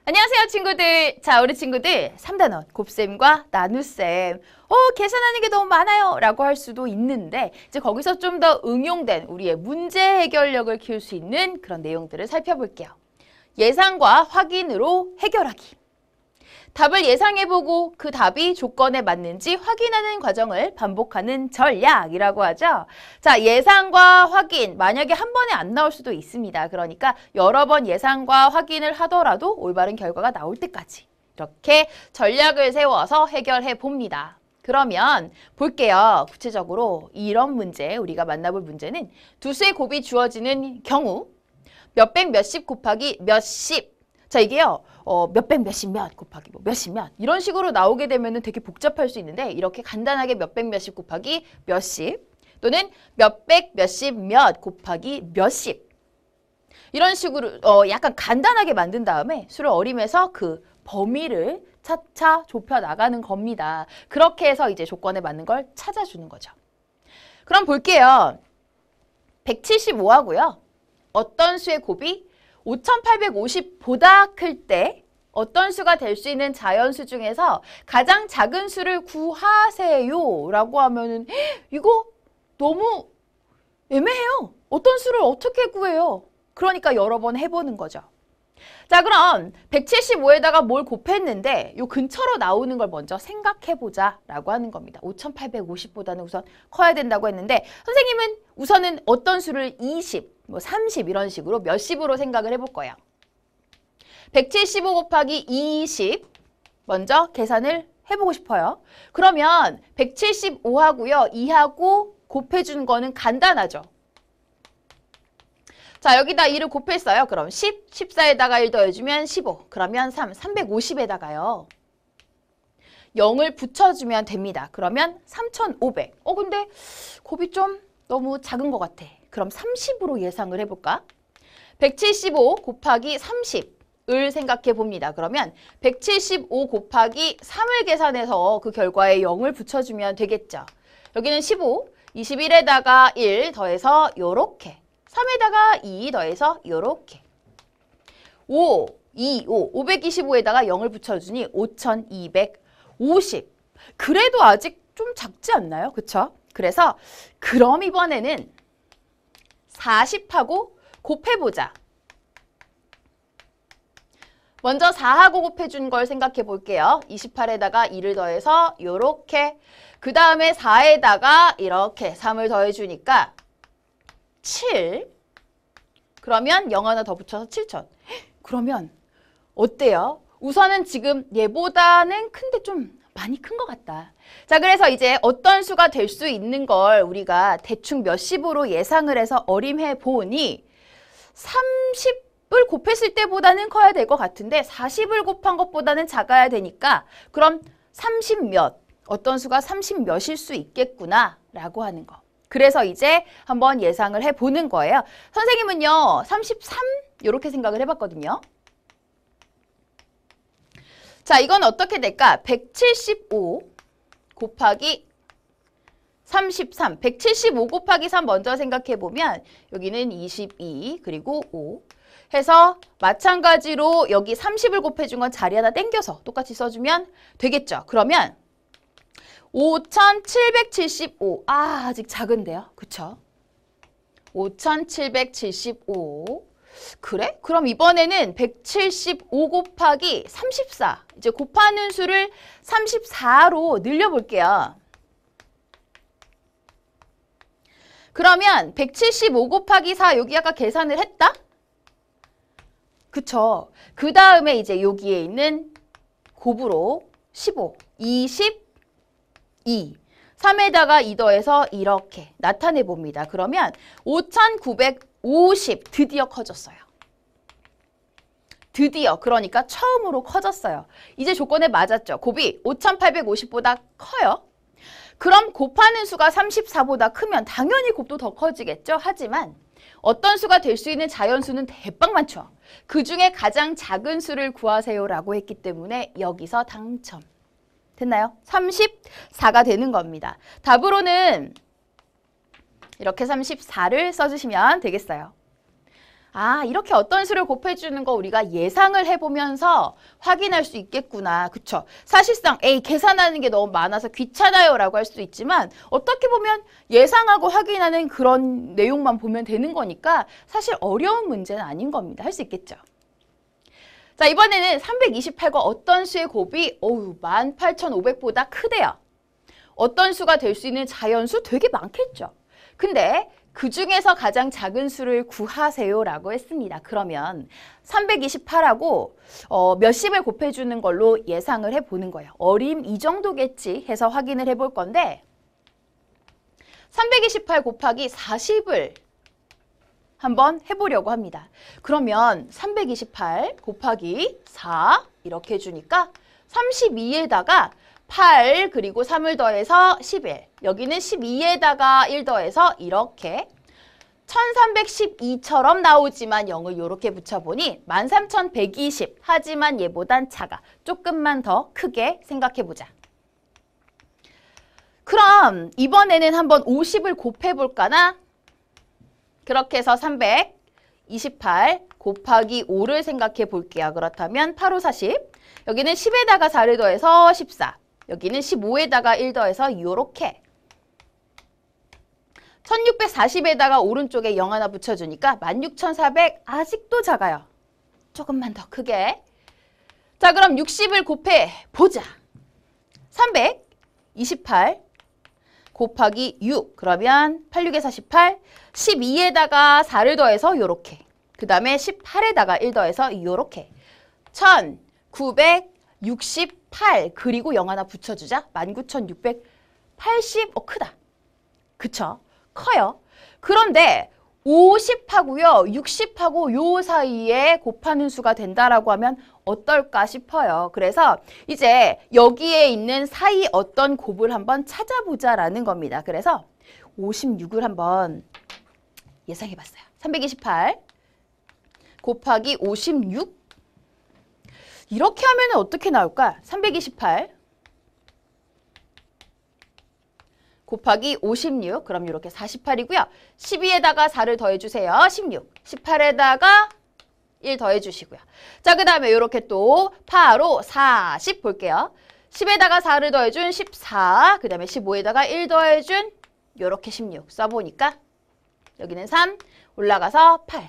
안녕하세요, 친구들. 자, 우리 친구들 3단원 곱셈과 나눗셈. 계산하는 게 너무 많아요 라고 할 수도 있는데 이제 거기서 좀 더 응용된 우리의 문제 해결력을 키울 수 있는 그런 내용들을 살펴볼게요. 예상과 확인으로 해결하기. 답을 예상해보고 그 답이 조건에 맞는지 확인하는 과정을 반복하는 전략이라고 하죠. 자, 예상과 확인, 만약에 한 번에 안 나올 수도 있습니다. 그러니까 여러 번 예상과 확인을 하더라도 올바른 결과가 나올 때까지 이렇게 전략을 세워서 해결해 봅니다. 그러면 볼게요. 구체적으로 이런 문제, 우리가 만나볼 문제는 두 수의 곱이 주어지는 경우 몇백 몇십 곱하기 몇십. 자, 이게요. 몇백 몇십 몇 곱하기 뭐 몇십 몇 이런 식으로 나오게 되면은 되게 복잡할 수 있는데 이렇게 간단하게 몇백 몇십 곱하기 몇십 또는 몇백 몇십 몇 곱하기 몇십 이런 식으로 약간 간단하게 만든 다음에 수를 어림해서 그 범위를 차차 좁혀 나가는 겁니다. 그렇게 해서 이제 조건에 맞는 걸 찾아주는 거죠. 그럼 볼게요. 175하고요. 어떤 수의 곱이 5850보다 클 때 어떤 수가 될 수 있는 자연수 중에서 가장 작은 수를 구하세요 라고 하면은 이거 너무 애매해요. 어떤 수를 어떻게 구해요? 그러니까 여러 번 해보는 거죠. 자, 그럼 175에다가 뭘 곱했는데 요 근처로 나오는 걸 먼저 생각해보자 라고 하는 겁니다. 5850보다는 우선 커야 된다고 했는데 선생님은 우선은 어떤 수를 20, 뭐 30 이런 식으로 몇십으로 생각을 해볼 거예요. 175 곱하기 20 먼저 계산을 해보고 싶어요. 그러면 175하고요. 2하고 곱해준 거는 간단하죠. 자, 여기다 2를 곱했어요. 그럼 10, 14에다가 1 더해주면 15. 그러면 3, 350에다가요. 0을 붙여주면 됩니다. 그러면 3500. 근데 곱이 좀 너무 작은 것 같아. 그럼 30으로 예상을 해볼까? 175 곱하기 30을 생각해 봅니다. 그러면 175 곱하기 3을 계산해서 그 결과에 0을 붙여주면 되겠죠. 여기는 15, 21에다가 1 더해서 요렇게. 3에다가 2 더해서 요렇게. 5, 2, 5. 525에다가 0을 붙여주니 5250. 그래도 아직 좀 작지 않나요? 그쵸? 그래서 그럼 이번에는 40하고 곱해보자. 먼저 4하고 곱해준 걸 생각해 볼게요. 28에다가 2를 더해서 요렇게. 그 다음에 4에다가 이렇게 3을 더해주니까 7. 그러면 0 하나 더 붙여서 7000. 그러면 어때요? 우선은 지금 얘보다는 큰데 좀 많이 큰 것 같다. 자, 그래서 이제 어떤 수가 될 수 있는 걸 우리가 대충 몇십으로 예상을 해서 어림해 보니 30을 곱했을 때보다는 커야 될 것 같은데 40을 곱한 것보다는 작아야 되니까 그럼 30 몇, 어떤 수가 30 몇일 수 있겠구나 라고 하는 거. 그래서 이제 한번 예상을 해보는 거예요. 선생님은요, 33 이렇게 생각을 해봤거든요. 자, 이건 어떻게 될까? 175 곱하기 33. 175 곱하기 3 먼저 생각해보면 여기는 22 그리고 5 해서 마찬가지로 여기 30을 곱해준 건 자리 하나 땡겨서 똑같이 써주면 되겠죠. 그러면 5775. 아직 작은데요. 그쵸? 5775. 그래? 그럼 이번에는 175 곱하기 34. 이제 곱하는 수를 34로 늘려볼게요. 그러면 175 곱하기 4 여기 아까 계산을 했다? 그쵸? 그 다음에 이제 여기에 있는 곱으로 15, 22. 3에다가 2 더해서 이렇게 나타내 봅니다. 그러면 5950 드디어 커졌어요. 드디어 그러니까 처음으로 커졌어요. 이제 조건에 맞았죠. 곱이 5850보다 커요. 그럼 곱하는 수가 34보다 크면 당연히 곱도 더 커지겠죠. 하지만 어떤 수가 될 수 있는 자연수는 대빵 많죠. 그중에 가장 작은 수를 구하세요라고 했기 때문에 여기서 당첨. 됐나요? 34가 되는 겁니다. 답으로는 이렇게 34를 써주시면 되겠어요. 아, 이렇게 어떤 수를 곱해주는 거 우리가 예상을 해보면서 확인할 수 있겠구나. 그쵸? 사실상 에이, 계산하는 게 너무 많아서 귀찮아요 라고 할 수도 있지만 어떻게 보면 예상하고 확인하는 그런 내용만 보면 되는 거니까 사실 어려운 문제는 아닌 겁니다. 할 수 있겠죠? 자, 이번에는 328과 어떤 수의 곱이 18,500보다 크대요. 어떤 수가 될 수 있는 자연수 되게 많겠죠. 근데 그 중에서 가장 작은 수를 구하세요 라고 했습니다. 그러면 328하고 몇십을 곱해주는 걸로 예상을 해보는 거예요. 어림 이 정도겠지 해서 확인을 해볼 건데 328 곱하기 40을 한번 해보려고 합니다. 그러면 328 곱하기 4 이렇게 해주니까 32에다가 8 그리고 3을 더해서 11 여기는 12에다가 1 더해서 이렇게 1312처럼 나오지만 0을 이렇게 붙여보니 13120 하지만 얘보단 작아. 조금만 더 크게 생각해보자. 그럼 이번에는 한번 50을 곱해볼까나? 그렇게 해서 328 곱하기 5를 생각해 볼게요. 그렇다면 8, 5, 40 여기는 10에다가 4를 더해서 14 여기는 15에다가 1 더해서 이렇게 1640에다가 오른쪽에 0 하나 붙여주니까 16400 아직도 작아요. 조금만 더 크게. 자, 그럼 60을 곱해 보자. 328 곱하기 6 그러면 8, 6에 48 12에다가 4를 더해서 요렇게 그 다음에 18에다가 1 더해서 요렇게 1968 그리고 0 하나 붙여주자 19680 크다. 그쵸? 커요. 그런데 50하고요 60하고 요 사이에 곱하는 수가 된다라고 하면 어떨까 싶어요. 그래서 이제 여기에 있는 사이 어떤 곱을 한번 찾아보자라는 겁니다. 그래서 56을 한번 예상해봤어요. 328 곱하기 56 이렇게 하면 어떻게 나올까? 328 곱하기 56 그럼 이렇게 48이고요. 12에다가 4를 더해주세요. 16 18에다가 1 더해주시고요. 자, 그 다음에 이렇게 또 8, 5, 40 볼게요. 10에다가 4를 더해준 14 그 다음에 15에다가 1 더해준 이렇게 16 써보니까 여기는 3 올라가서 8.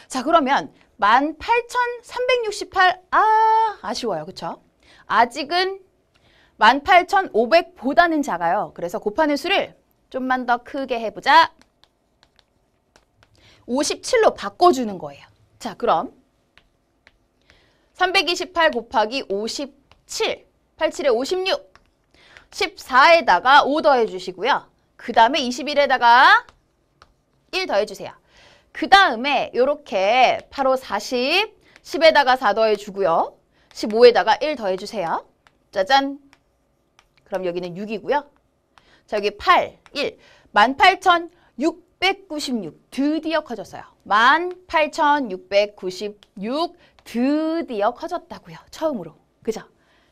자, 그러면 18,368 아쉬워요. 그쵸? 아직은 18,500보다는 작아요. 그래서 곱하는 수를 좀만 더 크게 해보자. 57로 바꿔주는 거예요. 자, 그럼 328 곱하기 57, 87에 56, 14에다가 5 더해주시고요. 그 다음에 21에다가 1 더해주세요. 그 다음에 이렇게 8, 5, 40, 10에다가 4 더해주고요. 15에다가 1 더해주세요. 짜잔. 그럼 여기는 6이고요. 자, 여기 8, 1, 18,696 드디어 커졌어요. 18,696 드디어 커졌다고요. 처음으로. 그죠?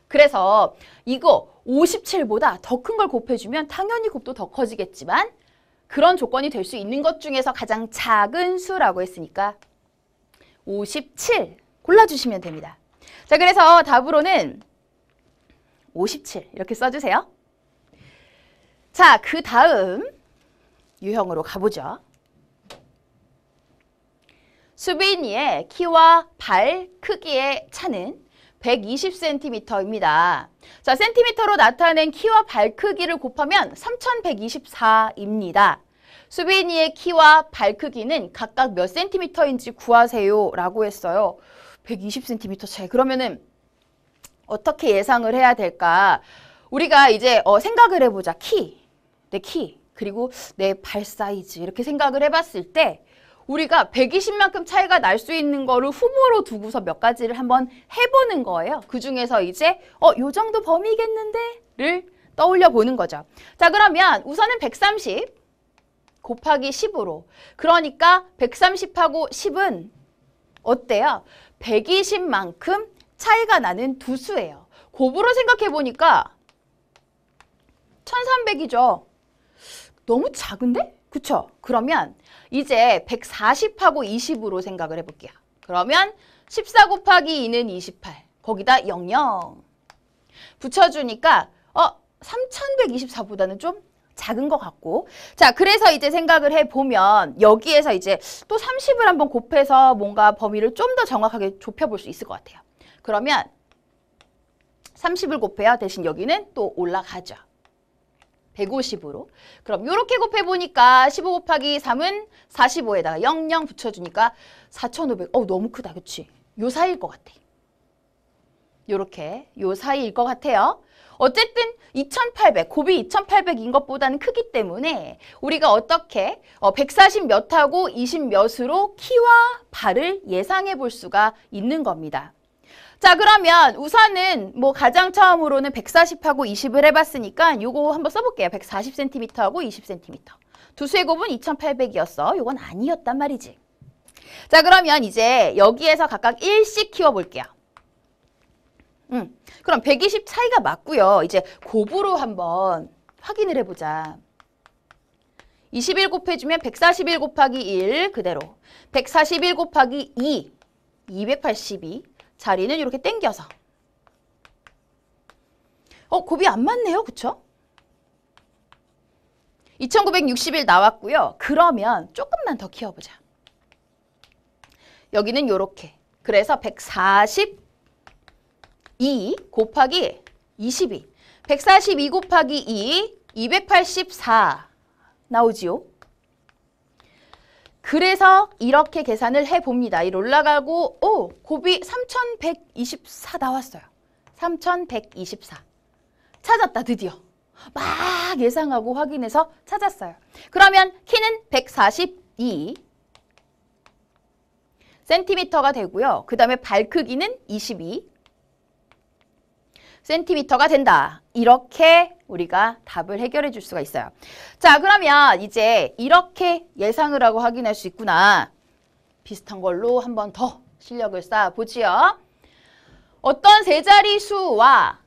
그래서 이거 57보다 더 큰 걸 곱해주면 당연히 곱도 더 커지겠지만 그런 조건이 될 수 있는 것 중에서 가장 작은 수라고 했으니까 57 골라주시면 됩니다. 자, 그래서 답으로는 57 이렇게 써주세요. 자, 그 다음 유형으로 가보죠. 수빈이의 키와 발 크기의 차는 120cm입니다. 자, 센티미터로 나타낸 키와 발 크기를 곱하면 3124입니다. 수빈이의 키와 발 크기는 각각 몇 센티미터인지 구하세요 라고 했어요. 120cm 차이. 그러면은 어떻게 예상을 해야 될까? 우리가 이제 생각을 해보자. 내 키, 그리고 내 발 사이즈 이렇게 생각을 해봤을 때 우리가 120만큼 차이가 날 수 있는 거를 후보로 두고서 몇 가지를 한번 해보는 거예요. 그중에서 이제 요 정도 범위겠는데를 떠올려 보는 거죠. 자, 그러면 우선은 130 곱하기 10으로 그러니까 130하고 10은 어때요? 120만큼 차이가 나는 두 수예요. 곱으로 생각해 보니까 1300이죠. 너무 작은데? 그쵸? 그러면 이제 140하고 20으로 생각을 해볼게요. 그러면 14 곱하기 2는 28. 거기다 00. 붙여주니까 3124보다는 좀 작은 것 같고. 자, 그래서 이제 생각을 해보면 여기에서 이제 또 30을 한번 곱해서 뭔가 범위를 좀 더 정확하게 좁혀볼 수 있을 것 같아요. 그러면 30을 곱해야 대신 여기는 또 올라가죠. 150으로. 그럼 이렇게 곱해보니까 15 곱하기 3은 45에다가 00 붙여주니까 4500. 너무 크다. 그치? 요 사이일 것 같아. 요렇게 요 사이일 것 같아요. 어쨌든 2800, 곱이 2800인 것보다는 크기 때문에 우리가 어떻게 140 몇하고 20 몇으로 키와 발을 예상해 볼 수가 있는 겁니다. 자, 그러면 우선은 뭐 가장 처음으로는 140하고 20을 해봤으니까 요거 한번 써볼게요. 140cm하고 20cm. 두 수의 곱은 2800이었어. 요건 아니었단 말이지. 자, 그러면 이제 여기에서 각각 1씩 키워볼게요. 그럼 120 차이가 맞고요. 이제 곱으로 한번 확인을 해보자. 21 곱해주면 141 곱하기 1 그대로. 141 곱하기 2, 282. 자리는 이렇게 당겨서. 곱이 안 맞네요. 그쵸? 2961 나왔고요. 그러면 조금만 더 키워보자. 여기는 이렇게. 그래서 142 곱하기 22. 142 곱하기 2, 284 나오지요. 그래서 이렇게 계산을 해봅니다. 1 올라가고 곱이 3124 나왔어요. 3124. 찾았다 드디어. 막 예상하고 확인해서 찾았어요. 그러면 키는 142 cm가 되고요. 그 다음에 발 크기는 22 cm가 된다. 이렇게 우리가 답을 해결해 줄 수가 있어요. 자, 그러면 이제 이렇게 예상을 하고 확인할 수 있구나. 비슷한 걸로 한 번 더 실력을 쌓아보지요. 어떤 세 자리 수와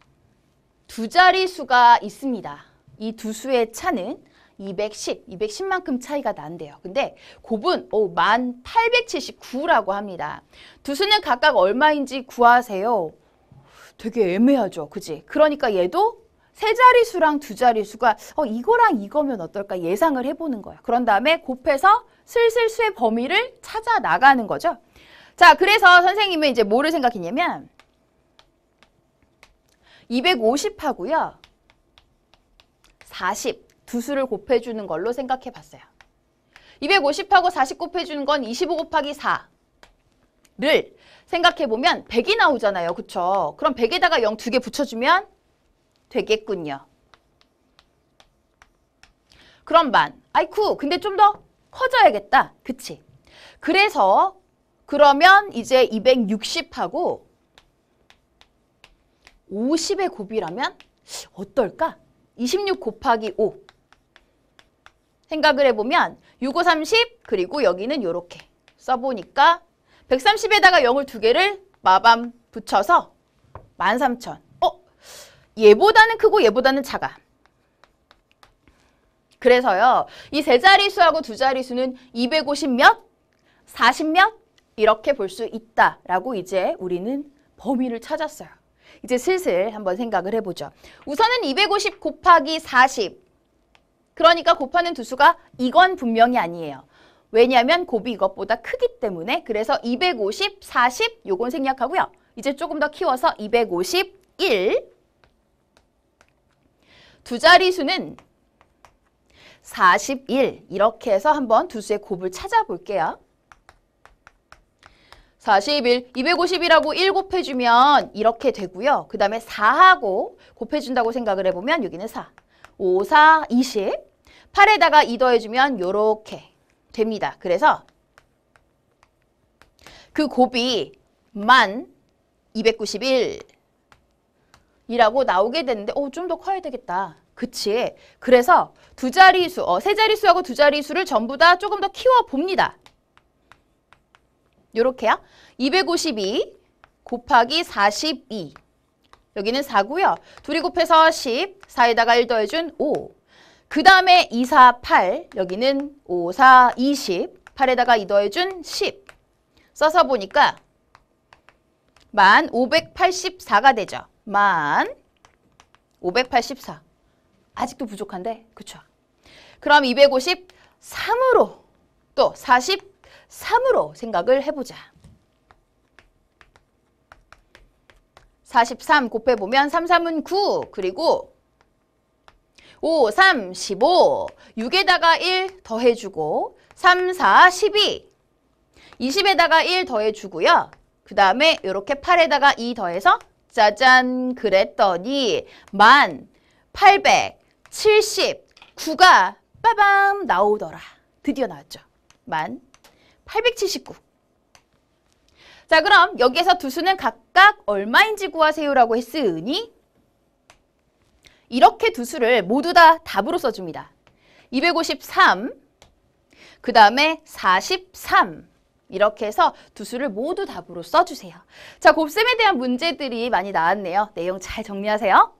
두 자리 수가 있습니다. 이 두 수의 차는 210만큼 차이가 난대요. 근데 곱은 1879라고 합니다. 두 수는 각각 얼마인지 구하세요. 되게 애매하죠. 그지? 그러니까 얘도 세 자리수랑 두 자리수가 이거랑 이거면 어떨까 예상을 해보는 거예요. 그런 다음에 곱해서 슬슬 수의 범위를 찾아 나가는 거죠. 자, 그래서 선생님은 이제 뭐를 생각했냐면 250하고요. 40 두 수를 곱해주는 걸로 생각해 봤어요. 250하고 40 곱해주는 건 25 곱하기 4를 생각해보면 100이 나오잖아요. 그쵸? 그럼 100에다가 0 2개 붙여주면 되겠군요. 그럼 만. 아이쿠, 근데 좀 더 커져야겠다. 그치? 그래서 그러면 이제 260하고 50의 곱이라면 어떨까? 26 곱하기 5. 생각을 해보면 6, 5, 30 그리고 여기는 이렇게 써보니까 130에다가 0을 두 개를 마밤 붙여서 13,000. 얘보다는 크고 얘보다는 작아. 그래서요. 이 세 자리수하고 두 자리수는 250 몇, 40 몇 이렇게 볼 수 있다라고 이제 우리는 범위를 찾았어요. 이제 슬슬 한번 생각을 해보죠. 우선은 250 곱하기 40. 그러니까 곱하는 두 수가 이건 분명히 아니에요. 왜냐하면 곱이 이것보다 크기 때문에. 그래서 250, 40 요건 생략하고요. 이제 조금 더 키워서 251. 두 자리수는 41 이렇게 해서 한번 두 수의 곱을 찾아볼게요. 41, 250이라고 1 곱해주면 이렇게 되고요. 그 다음에 4하고 곱해준다고 생각을 해보면 여기는 4. 5, 4, 20. 8에다가 2 더해주면 요렇게 됩니다. 그래서 그 곱이 1291이라고 나오게 되는데 좀 더 커야 되겠다. 그치? 그래서 두 자리수, 세 자리수하고 두 자리수를 전부 다 조금 더 키워봅니다. 요렇게요. 252 곱하기 42. 여기는 4고요. 둘이 곱해서 10, 4에다가 1 더해준 5. 그 다음에 2, 4, 8, 여기는 5, 4, 20, 8에다가 2 더해준 10. 써서 보니까 1584가 되죠. 1584. 아직도 부족한데, 그쵸? 그럼 253으로 또 43으로 생각을 해보자. 43 곱해보면 3, 3은 9, 그리고 5, 3, 15, 6에다가 1 더해주고 3, 4, 12, 20에다가 1 더해주고요. 그 다음에 이렇게 8에다가 2 더해서 짜잔 그랬더니 1879가 빠밤 나오더라. 드디어 나왔죠. 1879. 자, 그럼 여기에서 두 수는 각각 얼마인지 구하세요라고 했으니 이렇게 두 수를 모두 다 답으로 써줍니다. 253, 그 다음에 43 이렇게 해서 두 수를 모두 답으로 써주세요. 자, 곱셈에 대한 문제들이 많이 나왔네요. 내용 잘 정리하세요.